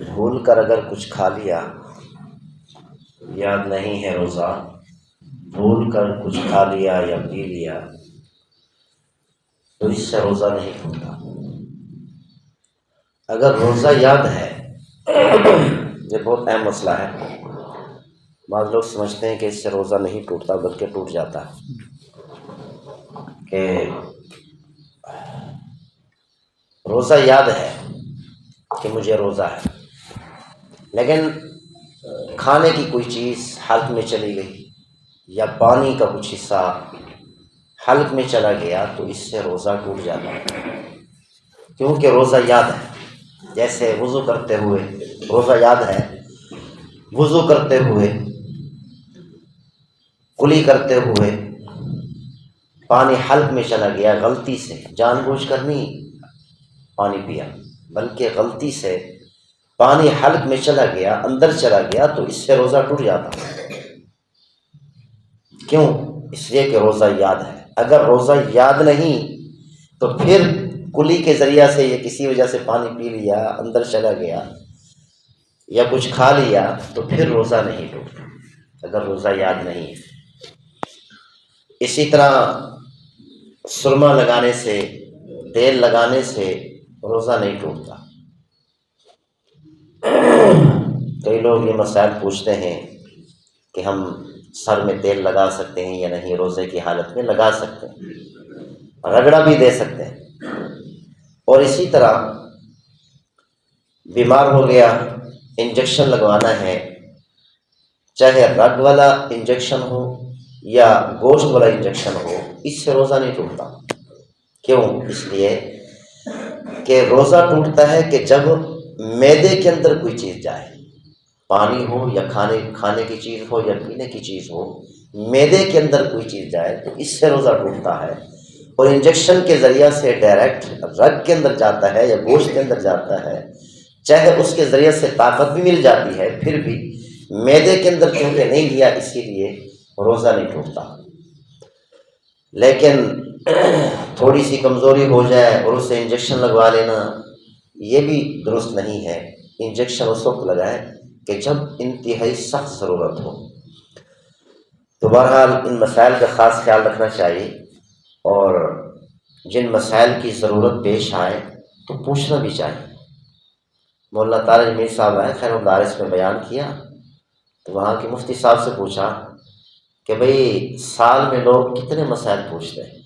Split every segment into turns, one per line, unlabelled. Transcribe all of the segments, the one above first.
بھول کر اگر کچھ کھا لیا، یاد نہیں ہے روزہ، بھول کر کچھ کھا لیا یا پی لیا تو اس سے روزہ نہیں ٹوٹتا۔ اگر روزہ یاد ہے، یہ بہت اہم مسئلہ ہے، بعض لوگ سمجھتے ہیں کہ اس سے روزہ نہیں ٹوٹتا بلکہ ٹوٹ جاتا ہے، کہ روزہ یاد ہے کہ مجھے روزہ ہے، لیکن کھانے کی کوئی چیز حلق میں چلی گئی یا پانی کا کچھ حصہ حلق میں چلا گیا تو اس سے روزہ ٹوٹ جاتا ہے، کیونکہ روزہ یاد ہے۔ جیسے وضو کرتے ہوئے روزہ یاد ہے، وضو کرتے ہوئے، کلی کرتے ہوئے پانی حلق میں چلا گیا، غلطی سے، جان بوجھ کر نہیں پانی پیا بلکہ غلطی سے پانی حلق میں چلا گیا، اندر چلا گیا تو اس سے روزہ ٹوٹ جاتا ہے۔ کیوں؟ اس لیے کہ روزہ یاد ہے۔ اگر روزہ یاد نہیں تو پھر کلی کے ذریعہ سے یا کسی وجہ سے پانی پی لیا، اندر چلا گیا یا کچھ کھا لیا تو پھر روزہ نہیں ٹوٹتا اگر روزہ یاد نہیں ہے۔ اسی طرح سرما لگانے سے، تیل لگانے سے روزہ نہیں ٹوٹتا۔ کئی لوگ یہ مسائل پوچھتے ہیں کہ ہم سر میں تیل لگا سکتے ہیں یا نہیں، روزے کی حالت میں لگا سکتے ہیں، رگڑا بھی دے سکتے ہیں۔ اور اسی طرح بیمار ہو گیا، انجیکشن لگوانا ہے، چاہے رگ والا انجیکشن ہو یا گوشت والا انجیکشن ہو، اس سے روزہ نہیں ٹوٹتا۔ کیوں؟ اس لیے کہ روزہ ٹوٹتا ہے کہ جب معدے کے اندر کوئی چیز جائے، پانی ہو یا کھانے کی چیز ہو یا پینے کی چیز ہو، معدے کے اندر کوئی چیز جائے تو اس سے روزہ ٹوٹتا ہے۔ اور انجیکشن کے ذریعہ سے ڈائریکٹ رگ کے اندر جاتا ہے یا گوشت کے اندر جاتا ہے، چاہے اس کے ذریعے سے طاقت بھی مل جاتی ہے، پھر بھی معدے کے اندر کیونکہ نہیں لیا اسی لیے روزہ نہیں ٹوٹتا۔ لیکن تھوڑی سی کمزوری ہو جائے اور اسے انجیکشن لگوا لینا، یہ بھی درست نہیں ہے۔ انجیکشن اس وقت لگائیں کہ جب انتہائی سخت ضرورت ہو۔ تو بہرحال ان مسائل کا خاص خیال رکھنا چاہیے، اور جن مسائل کی ضرورت پیش آئے تو پوچھنا بھی چاہیے۔ مولانا طارق میر صاحب آئے، خیر المدارس میں بیان کیا تو وہاں کے مفتی صاحب سے پوچھا کہ بھئی سال میں لوگ کتنے مسائل پوچھتے ہیں؟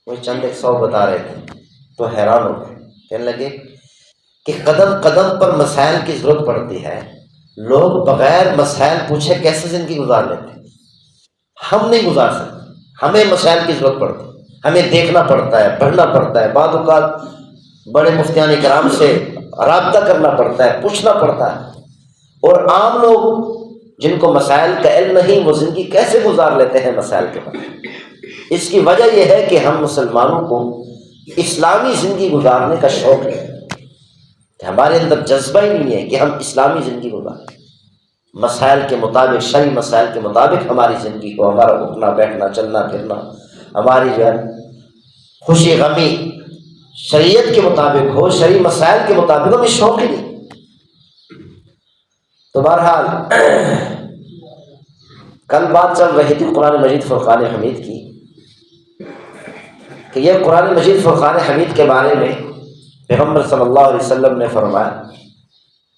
وہ چند 100 بتا رہے تھے تو حیران ہو گئے، کہنے لگے کہ قدم قدم پر مسائل کی ضرورت پڑتی ہے، لوگ بغیر مسائل پوچھے کیسے زندگی گزار لیتے ہیں؟ ہم نہیں گزار سکتے، ہمیں مسائل کی ضرورت پڑتی ہے، ہمیں دیکھنا پڑتا ہے، پڑھنا پڑتا ہے، بعض اوقات بڑے مفتیان کرام سے رابطہ کرنا پڑتا ہے، پوچھنا پڑتا ہے۔ اور عام لوگ جن کو مسائل کا علم نہیں، وہ زندگی کیسے گزار لیتے ہیں مسائل کے بعد؟ اس کی وجہ یہ ہے کہ ہم مسلمانوں کو اسلامی زندگی گزارنے کا شوق ہے، کہ ہمارے اندر جذبہ ہی نہیں ہے کہ ہم اسلامی زندگی گزاریں، مسائل کے مطابق، شرعی مسائل کے مطابق ہماری زندگی کو، ہمارا اٹھنا بیٹھنا چلنا پھرنا، ہماری جو ہے خوشی غمی شریعت کے مطابق ہو، شرعی مسائل کے مطابق ہو، ہمیں شوق ہی نہیں۔ تو بہرحال کل بات چل رہی تھی قرآن مجید فرقان حمید کی، کہ یہ قرآن مجید فرقان حمید کے بارے میں پیغمبر صلی اللہ علیہ وسلم نے فرمایا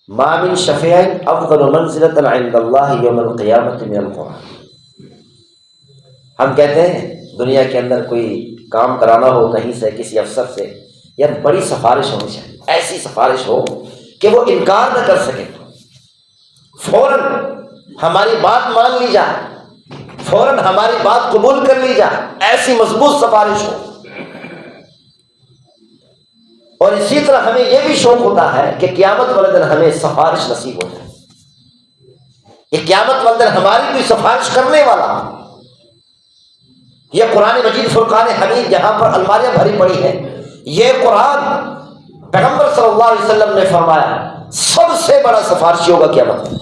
ما من شفیع افضل منزلۃ عند اللہ یوم القیامۃ من القرآن۔ ہم کہتے ہیں دنیا کے اندر کوئی کام کرانا ہو کہیں سے، کسی افسر سے، یا بڑی سفارش ہونی چاہیے، ایسی سفارش ہو کہ وہ انکار نہ کر سکے، فوراً ہماری بات مان لی جائے، فوراً ہماری بات قبول کر لی جائے، ایسی مضبوط سفارش ہو۔ اور اسی طرح ہمیں یہ بھی شوق ہوتا ہے کہ قیامت والے دن ہمیں سفارش نصیب ہو جائے، کہ قیامت والے دن ہماری کوئی سفارش کرنے والا۔ یہ قرآن مجید فرقان حمید جہاں پر الماریاں بھری پڑی ہیں، یہ قرآن پیغمبر صلی اللہ علیہ وسلم نے فرمایا سب سے بڑا سفارشی ہوگا قیامت میں۔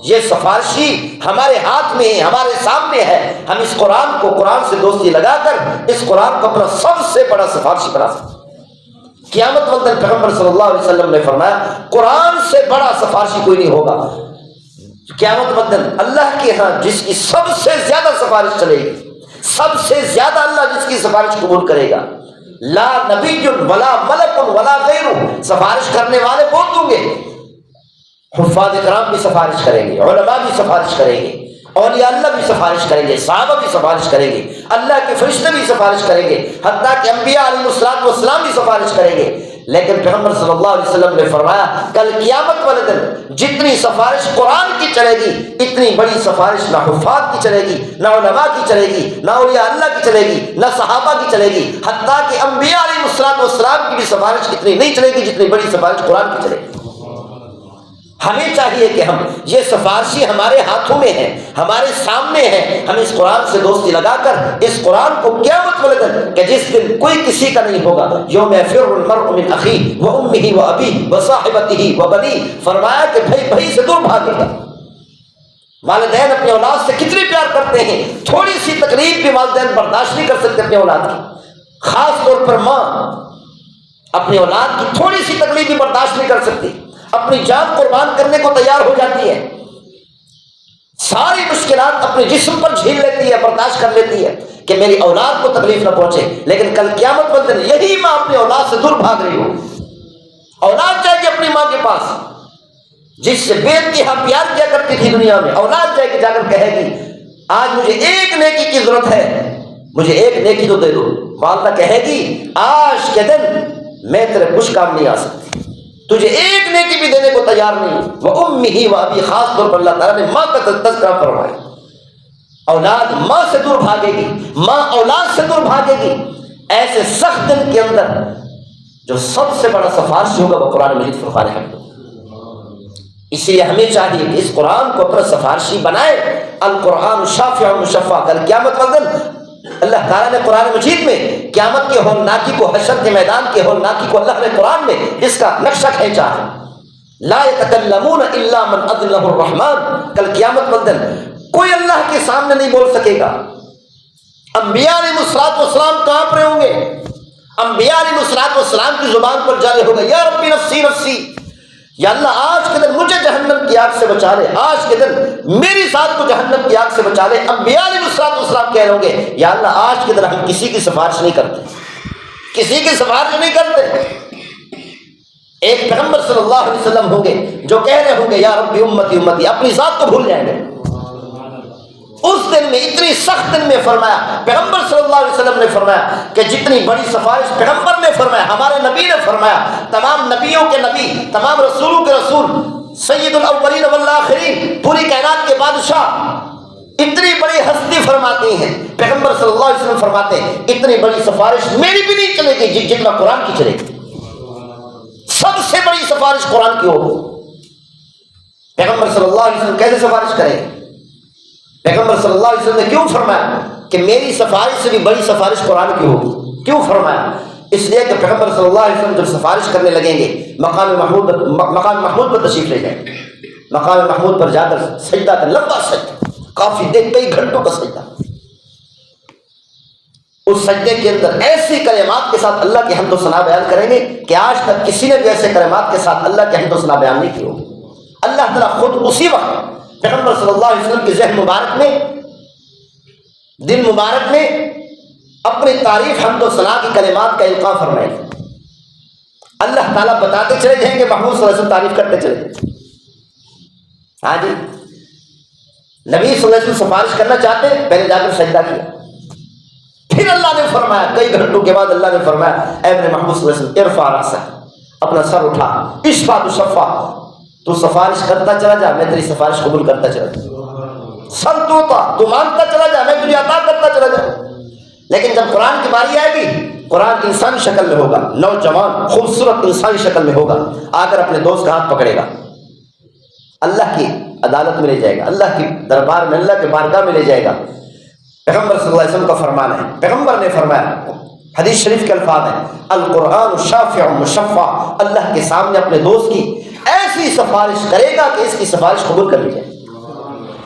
یہ سفارشی ہمارے ہاتھ میں ہے، ہمارے سامنے ہے، ہم اس قرآن کو، قرآن سے دوستی لگا کر اس قرآن کو اپنا سب سے بڑا سفارشی بنا سکتے ہیں۔ قیامت والے دن پیغمبر صلی اللہ علیہ وسلم نے فرمایا قرآن سے بڑا سفارشی کوئی نہیں ہوگا قیامت والدن اللہ کے ہاں جس کی سب سے زیادہ سفارش چلے گی، سب سے زیادہ اللہ جس کی سفارش قبول کرے گا۔ لا نبی ولا ملک ولا غیرہ، سفارش کرنے والے بہت ہوں گے، حفاظ کرام بھی سفارش کریں گے، علماء بھی سفارش کریں گے، اولیاء اللہ بھی سفارش کریں گے، صحابہ بھی سفارش کریں گے، اللہ کے فرشتے بھی سفارش کریں گے، حتیٰ کہ انبیاء علیہ السلام بھی سفارش کریں گے۔ لیکن پیغمبر صلی اللہ علیہ وسلم نے فرمایا کل قیامت والے دن جتنی سفارش قرآن کی چلے گی اتنی بڑی سفارش نہ حفاظ کی چلے گی، نہ علماء کی چلے گی، نہ اولیاء اللہ کی چلے گی، نہ صحابہ کی چلے گی، حتیٰ کہ انبیاء علیہ السلام کی بھی سفارش اتنی نہیں چلے گی جتنی بڑی سفارش قرآن کی چلے گی۔ ہمیں چاہیے کہ ہم یہ سفارشی ہمارے ہاتھوں میں ہے، ہمارے سامنے ہے، ہم اس قرآن سے دوستی لگا کر اس قرآن کو قیامت والے دن کہ جس دن کوئی کسی کا نہیں ہوگا، یوم یفر المرء من اخیہ وامہ وابیہ وصاحبتہ وبنیہ، فرمایا کہ بھائی سے دور بھاگے گا۔ والدین اپنی اولاد سے کتنی پیار کرتے ہیں، تھوڑی سی تکلیف بھی والدین برداشت نہیں کر سکتے اپنی اولاد کی، خاص طور پر ماں اپنی اولاد کی تھوڑی سی تکلیف بھی برداشت نہیں کر سکتی، اپنی جان قربان کرنے کو تیار ہو جاتی ہے، ساری مشکلات اپنے جسم پر جھیل لیتی ہے، برداشت کر لیتی ہے کہ میری اولاد کو تکلیف نہ پہنچے۔ لیکن کل قیامت والے دن یہی ماں اپنی اولاد سے دور بھاگ رہی ہو، اولاد جائے گی اپنی ماں کے پاس جس سے بے انتہا پیار کیا کرتی تھی دنیا میں، اولاد جائے گی جا کر کہے گی آج مجھے ایک نیکی کی ضرورت ہے، مجھے ایک نیکی تو دے دو۔ والدہ کہے گی آج کے دن میں تیرے کچھ کام نہیں آ سکتی، تجھے ایک نیکی بھی دینے کو تیار نہیں۔ وَأُمِّهِ وَأَبِيهِ، خاص طور پر اللہ تعالیٰ نے ماں کا تذکرہ فرمایا، اولاد ماں سے دور بھاگے گی، ماں اولاد سے دور بھاگے گی۔ ایسے سخت دن کے اندر جو سب سے بڑا سفارشی ہوگا وہ قرآن مجید فرقان حمید۔ اس لیے ہمیں چاہیے کہ اس قرآن کو اپنا سفارشی بنائے۔ القرآن شافع مشفع، کل قیامت والے دن اللہ تعالیٰ نے قرآن مجید میں قیامت کے ہولناکی کو، حشر کے میدان کے ہولناکی کو اللہ نے قرآن میں اس کا نقشہ کھینچا ہے۔ لا يتکلمون الا من اذن له الرحمن، کل قیامت والے دن کوئی اللہ کے سامنے نہیں بول سکے گا۔ انبیاء علیہ السلام کہاں پر ہوں گے؟ انبیاء علیہ السلام کی زبان پر جاری ہوگا یا ربی نفسی نفسی، یا اللہ آج کے دن مجھے جہنم کی آگ سے بچا لے، آج کے دن میری ذات کو جہنم کی آگ سے بچا لے۔ انبیاء علیہ السلام کہہ رہے ہوں گے یا اللہ آج کے دن ہم کسی کی سفارش نہیں کرتے، کسی کی سفارش نہیں کرتے۔ ایک پیغمبر صلی اللہ علیہ وسلم ہوں گے جو کہہ رہے ہوں گے یا ربی امتی امتی، اپنی ذات کو بھول جائیں گے۔ اس دن میں، اتنی سخت دن میں فرمایا، پیغمبر صلی اللہ علیہ وسلم نے فرمایا کہ جتنی بڑی سفارش پیغمبر نے فرمایا، ہمارے نبی نے فرمایا، تمام نبیوں کے نبی، تمام رسولوں کے رسول، سید الاولین والآخرین، پوری کائنات کے بادشاہ، اتنی بڑی ہستی فرماتی ہیں، پیغمبر صلی اللہ علیہ وسلم فرماتے ہیں اتنی بڑی سفارش میری بھی نہیں چلے گی جتنا قرآن کی چلے گی۔ سب سے بڑی سفارش قرآن کی ہوگی۔ پیغمبر صلی اللہ علیہ وسلم کیسے سفارش کریں گے؟ پیغمبر صلی اللہ علیہ وسلم نے کیوں فرمایا کہ میری سفارش سے بھی بڑی سفارش قرآن کی ہوگی؟ کیوں فرمایا؟ اس لیے کہ پیغمبر صلی اللہ علیہ وسلم جب سفارش کرنے لگیں گے مقام محمود پر تشریف لے جائیں، مقام محمود پر جا کر سجدہ کر، لمبا سجدہ، کافی دیر، کئی گھنٹوں کا سجدہ، اس سجدے کے اندر ایسی کلمات کے ساتھ اللہ کی حمد و ثنا بیان کریں گے کہ آج تک کسی نے بھی ایسے کلمات کے ساتھ اللہ کی حمد و ثنا بیان نہیں کی ہوگی۔ اللہ تعالیٰ خود اسی وقت پیغمبر صلی اللہ علیہ وسلم کے ذہن مبارک میں، دل مبارک میں اپنی تعریف حمد و ثنا کی کلمات کا القاء فرمائے گا۔ اللہ تعالیٰ بتاتے چلے جائیں گے، محمود صلی اللہ علیہ وسلم تعریف کرتے چلے جائیں گے۔ ہاں جی، نبی صلی اللہ علیہ وسلم سفارش کرنا چاہتے ہیں، پہلے جا کر سجدہ کیا، پھر اللہ نے فرمایا، کئی گھنٹوں کے بعد اللہ نے فرمایا اے ابن محمود صلی اللہ علیہ وسلم ارفع رأسک، اپنا سر اٹھا، اشفع تشفع، تو سفارش کرتا چلا جا، میں تیری سفارش قبول کرتا چلا جا، سل توتا، تو مانگتا چلا جا، میں تجھے عطا کرتا چلا جا۔ لیکن جب قرآن کی باری آئے گی، قرآن انسانی شکل میں ہوگا، نوجوان خوبصورت انسانی شکل میں ہوگا، آ کر اپنے دوست کا ہاتھ پکڑے گا، اللہ کی عدالت میں لے جائے گا، اللہ کی دربار میں، اللہ کے بارگاہ میں لے جائے گا۔ پیغمبر صلی اللہ علیہ وسلم کا فرمان ہے، پیغمبر نے فرمایا، حدیث شریف کے الفاظ ہیں، القرآن شافع مشفع، اللہ کے سامنے اپنے دوست کی ایسی سفارش کرے گا کہ اس کی سفارش قبول کر لی جائے۔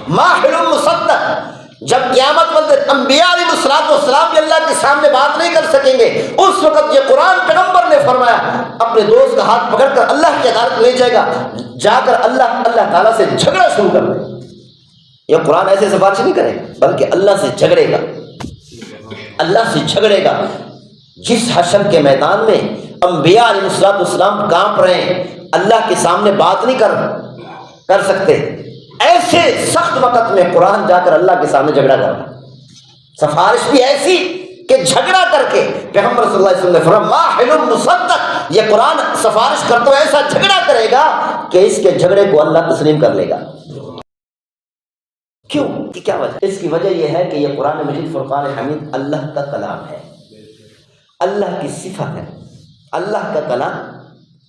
ماحل مصدق، جب قیامت والے انبیاء علیہ السلام بھی اللہ کے سامنے بات نہیں کر سکیں گے، اس وقت یہ قرآن پیغمبر نے فرمایا اپنے دوست کا ہاتھ پکڑ کر اللہ کی عدالت لے جائے گا، جا کر اللہ تعالیٰ سے جھگڑا شروع کر دے. یہ قرآن ایسے سفارش نہیں کرے بلکہ اللہ سے جھگڑے گا، اللہ سے جھگڑے گا. جس حشر کے میدان میں انبیاء علیہ السلام کانپ رہے ہیں، اللہ کے سامنے بات نہیں کر سکتے، ایسے سخت وقت میں قرآن جا کر اللہ کے سامنے جھگڑا کر رہا. سفارش بھی ایسی کہ جھگڑا کر کے پیغمبر صلی اللہ علیہ وسلم نے فرمایا ماحل مصدق، یہ قرآن سفارش کرتے ہوئے ایسا جھگڑا کرے گا کہ اس کے جھگڑے کو اللہ تسلیم کر لے گا. کیوں؟ کیا وجہ؟ اس کی وجہ یہ ہے کہ یہ قرآن مجید فرقان حمید اللہ کا کلام ہے، اللہ کی صفت ہے. اللہ کا کلام،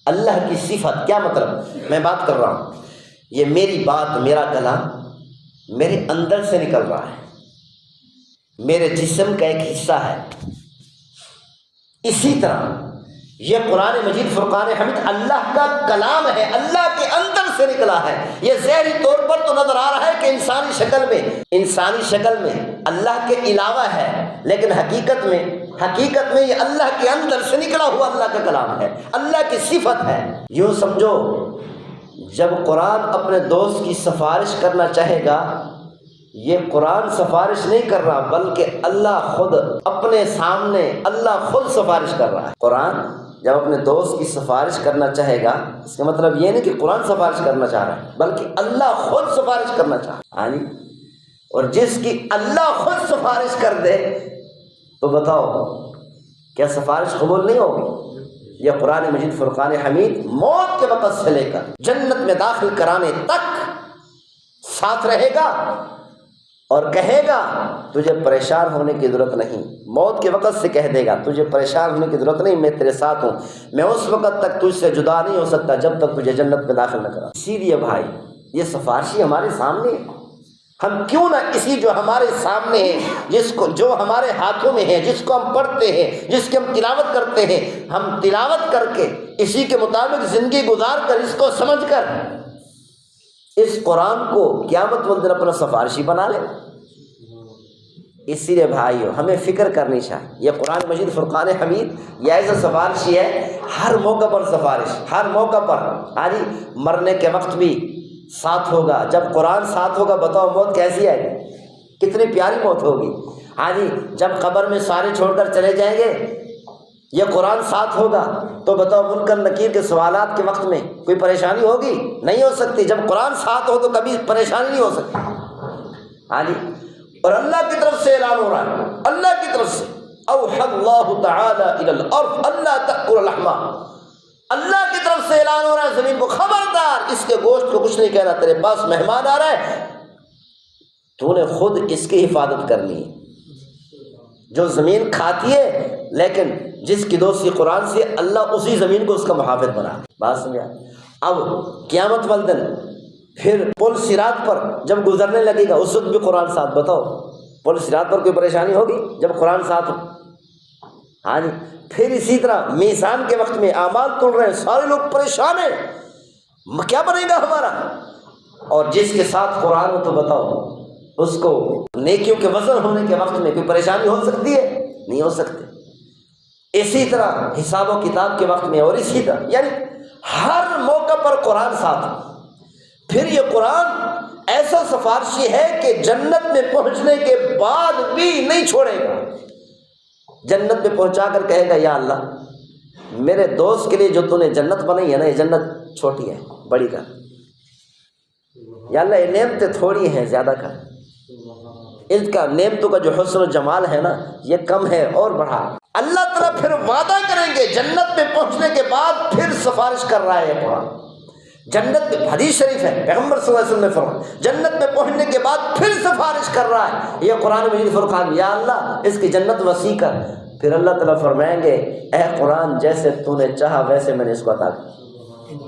اللہ کی صفت. کیا مطلب؟ میں بات کر رہا ہوں، یہ میری بات، میرا کلام میرے اندر سے نکل رہا ہے، میرے جسم کا ایک حصہ ہے. اسی طرح یہ قرآن مجید فرقان حمید اللہ کا کلام ہے، اللہ کے اندر سے نکلا ہے. یہ ظاہری طور پر تو نظر آ رہا ہے کہ انسانی شکل میں اللہ کے علاوہ ہے، لیکن حقیقت میں یہ اللہ کے اندر سے نکلا ہوا اللہ کا کلام ہے، اللہ کی صفت ہے. یوں سمجھو جب قرآن اپنے دوست کی سفارش کرنا چاہے گا، یہ قرآن سفارش نہیں کر رہا بلکہ اللہ خود اپنے سامنے، اللہ خود سفارش کر رہا ہے. قرآن جب اپنے دوست کی سفارش کرنا چاہے گا، اس کا مطلب یہ نہیں کہ قرآن سفارش کرنا چاہ رہا ہے بلکہ اللہ خود سفارش کرنا چاہ رہا ہے. اور جس کی اللہ خود سفارش کر دے تو بتاؤ کیا سفارش قبول نہیں ہوگی؟ یہ قرآن مجید فرقان حمید موت کے وقت سے لے کر جنت میں داخل کرانے تک ساتھ رہے گا اور کہے گا تجھے پریشان ہونے کی ضرورت نہیں. موت کے وقت سے کہہ دے گا تجھے پریشان ہونے کی ضرورت نہیں، میں تیرے ساتھ ہوں، میں اس وقت تک تجھ سے جدا نہیں ہو سکتا جب تک تجھے جنت میں داخل نہ کرا. اسی لیے بھائی یہ سفارشی ہمارے سامنے ہے، ہم کیوں نہ اسی جو ہمارے سامنے ہے، جو ہمارے ہاتھوں میں ہے، جس کو ہم پڑھتے ہیں، جس کی ہم تلاوت کرتے ہیں، ہم تلاوت کر کے اسی کے مطابق زندگی گزار کر اس کو سمجھ کر اس قرآن کو قیامت والدن اپنا سفارشی بنا لیں. اسی لیے بھائیو ہمیں فکر کرنی چاہیے. یہ قرآن مجید فرقان حمید یہ ایسا سفارشی ہے، ہر موقع پر سفارش، ہر موقع پر. مرنے کے وقت بھی ساتھ ہوگا. جب قرآن ساتھ ہوگا بتاؤ موت کیسی آئے گی، کتنی پیاری موت ہوگی. جب قبر میں سارے چھوڑ کر چلے جائیں گے یہ قرآن ساتھ ہوگا تو بتاؤ منکر نکیر کے سوالات کے وقت میں کوئی پریشانی ہوگی؟ نہیں ہو سکتی. جب قرآن ساتھ ہو تو کبھی پریشانی نہیں ہو سکتی. اور اللہ کی طرف سے اعلان ہو رہا ہے، اللہ کی طرف سے اوحى اللہ تعالی الی الارض الا تأکل لحما. اللہ کی طرف سے اعلان ہو رہا ہے زمین کو خبردار اس کے گوشت کو کچھ نہیں کہنا، تیرے پاس مہمان آ رہا ہے تو نے خود اس کی حفاظت کرنی ہے. جو زمین کھاتی ہے لیکن جس کی دوستی قرآن سے اللہ اسی زمین کو اس کا محافظ بنا. بات سمجھا؟ اب قیامت والدن پھر پل صراط پر جب گزرنے لگے گا اس وقت بھی قرآن ساتھ. بتاؤ پل صراط پر کوئی پریشانی ہوگی جب قرآن ساتھ ہو؟ پھر اسی طرح میزان کے وقت میں اعمال تل رہے ہیں، سارے لوگ پریشان ہیں، کیا بنے گا ہمارا؟ اور جس کے ساتھ قرآن ہو تو بتاؤ اس کو نیکیوں کے وزن ہونے کے وقت میں کوئی پریشانی ہو سکتی ہے؟ نہیں ہو سکتی. اسی طرح حساب و کتاب کے وقت میں اور اسی طرح یعنی ہر موقع پر قرآن ساتھ. پھر یہ قرآن ایسا سفارشی ہے کہ جنت میں پہنچنے کے بعد بھی نہیں چھوڑے گا. جنت میں پہنچا کر کہے گا یا اللہ میرے دوست کے لیے جو تو نے جنت بنائی ہے نا، یہ جنت چھوٹی ہے، بڑی کر. یا اللہ یہ نعمتیں تھوڑی ہیں، زیادہ کر. اس کا نعمتوں کا جو حسن و جمال ہے نا یہ کم ہے اور بڑھا. اللہ تعالیٰ پھر وعدہ کریں گے جنت میں پہنچنے کے بعد پھر سفارش کر رہا ہے یہ قرآن. جنت میں حدیث شریف ہے، پیغمبر صلی اللہ علیہ وسلم نے فرمایا جنت میں پہنچنے کے بعد پھر سفارش کر رہا ہے یہ قرآن مجید فرقان، یا اللہ اس کی جنت وسیع کر. پھر اللہ تعالیٰ فرمائیں گے اے قرآن جیسے تو نے چاہا ویسے میں نے اس کو عطا کیا.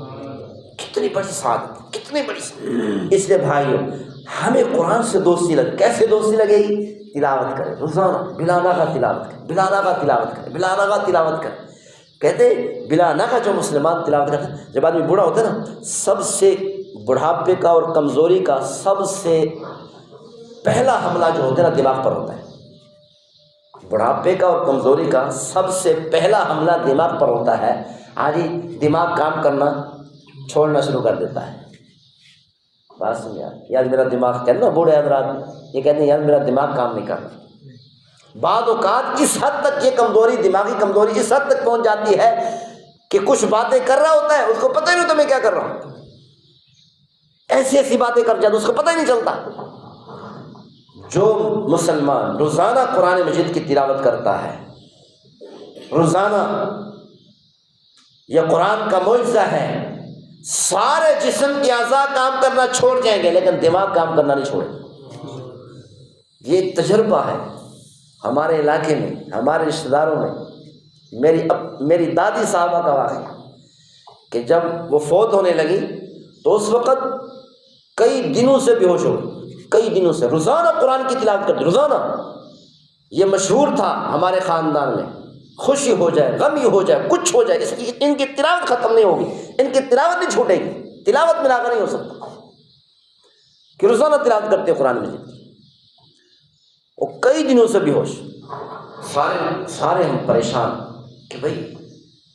کتنی بڑی سعادت، کتنی بڑی سعادت. اس لیے بھائیو ہمیں قرآن سے دوستی لگے. کیسے دوستی لگے گی؟ تلاوت کرے روزانہ، بلا ناغہ تلاوت کرے، بلا ناغہ تلاوت کرے، بلا ناغہ تلاوت کرے. کہتے بلا ناغہ جو مسلمان تلاوت کرتے ہیں، جب آدمی بوڑھا ہوتا ہے نا سب سے بڑھاپے کا اور کمزوری کا سب سے پہلا حملہ جو ہوتا ہے نا دماغ پر ہوتا ہے. بڑھاپے کا اور کمزوری کا سب سے پہلا حملہ دماغ پر ہوتا ہے. آج دماغ کام کرنا چھوڑنا شروع کر دیتا ہے. بات سمجھ یار میرا دماغ کہتے نا بوڑھے حضرات یہ کہتے ہیں یار میرا دماغ کام نہیں کرتا. بعض اوقات اس حد تک یہ کمزوری دماغی کمزوری اس حد تک پہنچ جاتی ہے کہ کچھ باتیں کر رہا ہوتا ہے اس کو پتہ ہی نہیں تو میں کیا کر رہا ہوں. ایسی ایسی باتیں کر جاتا اس کو پتہ ہی نہیں چلتا. جو مسلمان روزانہ قرآن مجید کی تلاوت کرتا ہے روزانہ یہ قرآن کا معجزہ ہے. سارے جسم کے اعضاء کام کرنا چھوڑ جائیں گے لیکن دماغ کام کرنا نہیں چھوڑے. یہ ایک تجربہ ہے ہمارے علاقے میں ہمارے رشتہ داروں میں. میری دادی صاحبہ کا واقعہ کہ جب وہ فوت ہونے لگی تو اس وقت کئی دنوں سے بے ہوش ہو گئی. کئی دنوں سے روزانہ قرآن کی تلاوت کرتی روزانہ. یہ مشہور تھا ہمارے خاندان میں. خوشی ہو جائے غم ہو جائے کچھ ہو جائے ان کی تلاوت ختم نہیں ہوگی. ان کی تلاوت نہیں چھوٹے گی. تلاوت میں ناغہ نہیں ہو سکتا کہ روزانہ تلاوت کرتے قرآن مجید کی. اور کئی دنوں سے بے ہوش. سارے ہم پریشان کہ بھائی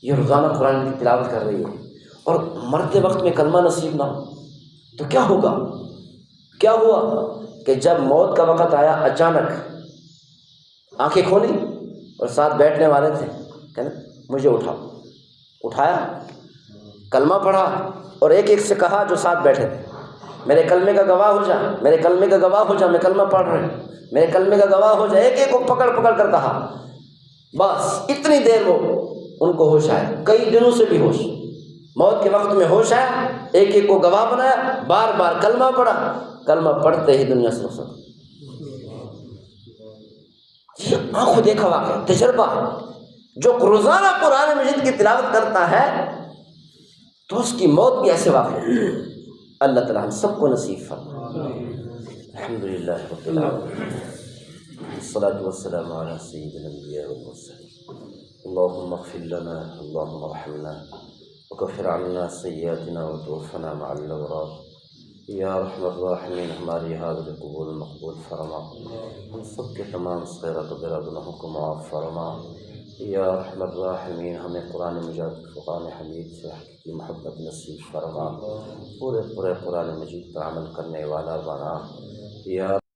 یہ روزانہ قرآن کی تلاوت کر رہی ہے اور مرتے وقت میں کلمہ نصیب نہ ہو تو کیا ہوگا. کیا ہوا کہ جب موت کا وقت آیا اچانک آنکھیں کھولی اور ساتھ بیٹھنے والے تھے کہ نا مجھے اٹھایا کلمہ پڑھا اور ایک ایک سے کہا جو ساتھ بیٹھے تھے میرے کلمے کا گواہ ہو جا میرے کلمے کا گواہ ہو جا میں کلمہ پڑھ رہا ہوں میرے کلمے کا گواہ ہو جا. ایک ایک کو پکڑ پکڑ کر کہا. بس اتنی دیر وہ ان کو ہوش آیا. کئی دنوں سے بھی ہوش موت کے وقت میں ہوش آیا. ایک ایک کو گواہ بنایا بار بار کلمہ پڑھا. کلمہ پڑھتے ہی دنیا سے رخصت. یہ آنکھوں دیکھا واقعہ تجربہ. جو روزانہ قرآن مجید کی تلاوت کرتا ہے تو اس کی موت بھی ایسے واقع ہے. اللہ تعالیٰ ہم سب کو نصیب فرمائے. الحمدللہ رب العالمین والصلاة والسلام علی سید الانبیاء والمرسلین. اللهم اغفر لنا اللهم ارحمنا وكفر عنا سیئاتنا وتوفنا مع الابرار. یا رحم الراحمین ہماری حاضر قبول مقبول فرما. ہم سب کے تمام صغیرات و کبیرہ گناہوں کو معاف فرما. یا رحم الراحمین ہمیں قرآن مجید فقان حمید سے حقیقی محبت نصیب فرما. پورے قرآن مجید پر عمل کرنے والا بنا. یا